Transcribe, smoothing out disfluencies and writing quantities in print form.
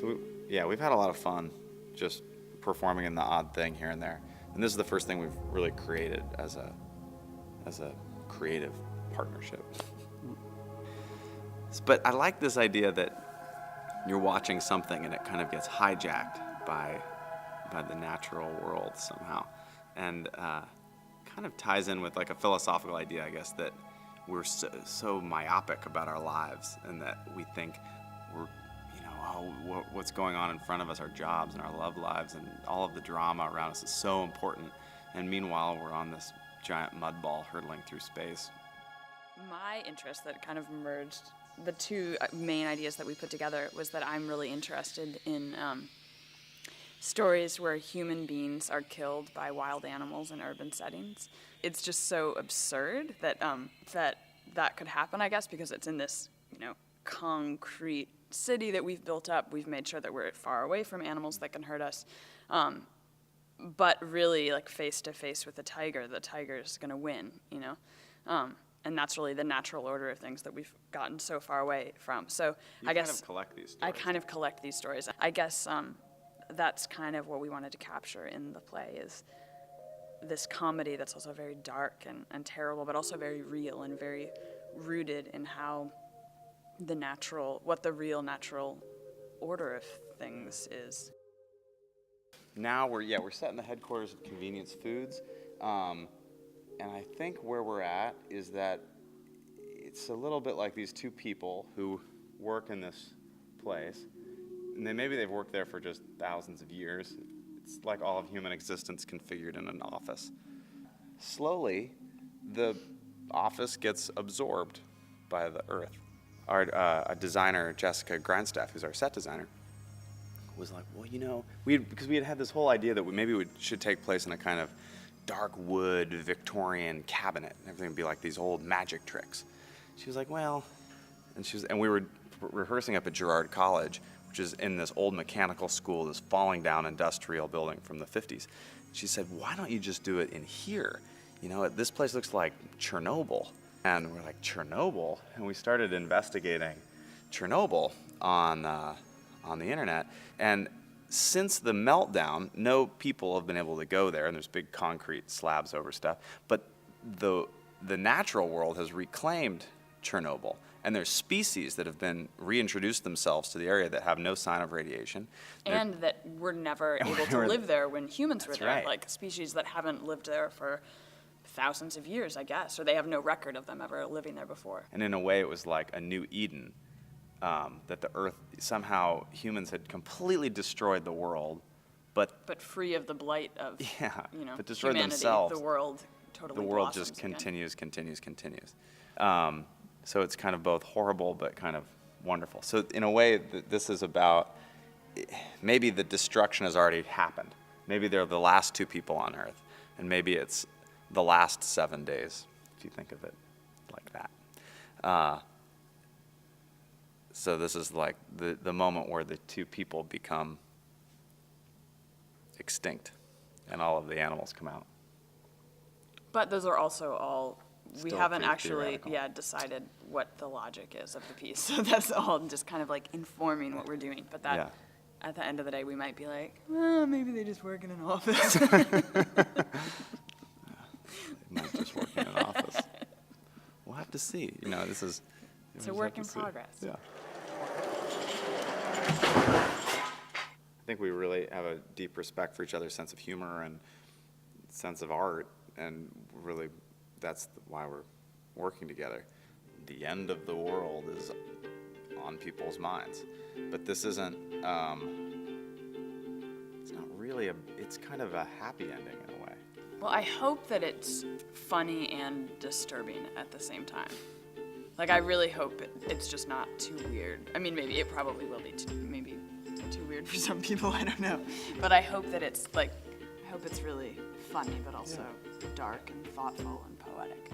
We've had a lot of fun just performing in the odd thing here and there. And this is the first thing we've really created as a creative partnership. But I like this idea that you're watching something and it kind of gets hijacked by the natural world somehow. And kind of ties in with like a philosophical idea, I guess, that we're so myopic about our lives, and that we think we're, what's going on in front of us, our jobs and our love lives and all of the drama around us is so important. And meanwhile, we're on this giant mud ball hurtling through space. My interest that kind of merged the two main ideas that we put together was that I'm really interested in stories where human beings are killed by wild animals in urban settings. It's just so absurd that that could happen, I guess, because it's in this, concrete city that we've built up. We've made sure that we're far away from animals that can hurt us. But really, like, face to face with the tiger's going to win, and that's really the natural order of things that we've gotten so far away from. So I guess kind of collect these stories. I kind of collect these stories. I guess that's kind of what we wanted to capture in the play, is this comedy that's also very dark and terrible, but also very real and very rooted in how what the real natural order of things is. Now we're set in the headquarters of Convenience Foods, and I think where we're at is that it's a little bit like these two people who work in this place, and maybe they've worked there for just thousands of years. It's like all of human existence configured in an office. Slowly, the office gets absorbed by the earth. Our designer, Jessica Grindstaff, who's our set designer, was like, well, because we had this whole idea that we should take place in a kind of dark wood Victorian cabinet, and everything would be like these old magic tricks. She was like, and we were rehearsing up at Girard College, which is in this old mechanical school, this falling down industrial building from the 50s. She said, why don't you just do it in here? This place looks like Chernobyl. And we're like, Chernobyl? And we started investigating Chernobyl on the internet. And since the meltdown, no people have been able to go there, and there's big concrete slabs over stuff. But the natural world has reclaimed Chernobyl. And there's species that have been reintroduced themselves to the area that have no sign of radiation. And that were never able to live there when humans were there. Right. Like species that haven't lived there for thousands of years, I guess, or they have no record of them ever living there before. And in a way, it was like a new Eden, that the earth, somehow humans had completely destroyed the world, but free of the blight of but destroyed humanity, themselves. The world totally The world blossoms just again. continues. So it's kind of both horrible but kind of wonderful. So in a way, this is about, maybe the destruction has already happened. Maybe they're the last two people on Earth, and maybe it's the last 7 days, if you think of it like that. So this is like the moment where the two people become extinct and all of the animals come out. But those are also all, we Still haven't pretty actually theoretical. decided what the logic is of the piece. So that's all just kind of like informing what we're doing. But that, at the end of the day, we might be like, well, maybe they just work in an office. They might just work in an office. We'll have to see. This is... It's a work in progress. Yeah. I think we really have a deep respect for each other's sense of humor and sense of art, and really that's why we're working together. The end of the world is on people's minds, but this isn't, it's not really it's kind of a happy ending in a way. Well, I hope that it's funny and disturbing at the same time. Like, I really hope it's just not too weird. I mean, maybe it probably will be too weird for some people, I don't know. But I hope that it's really funny, but also dark and thoughtful and poetic.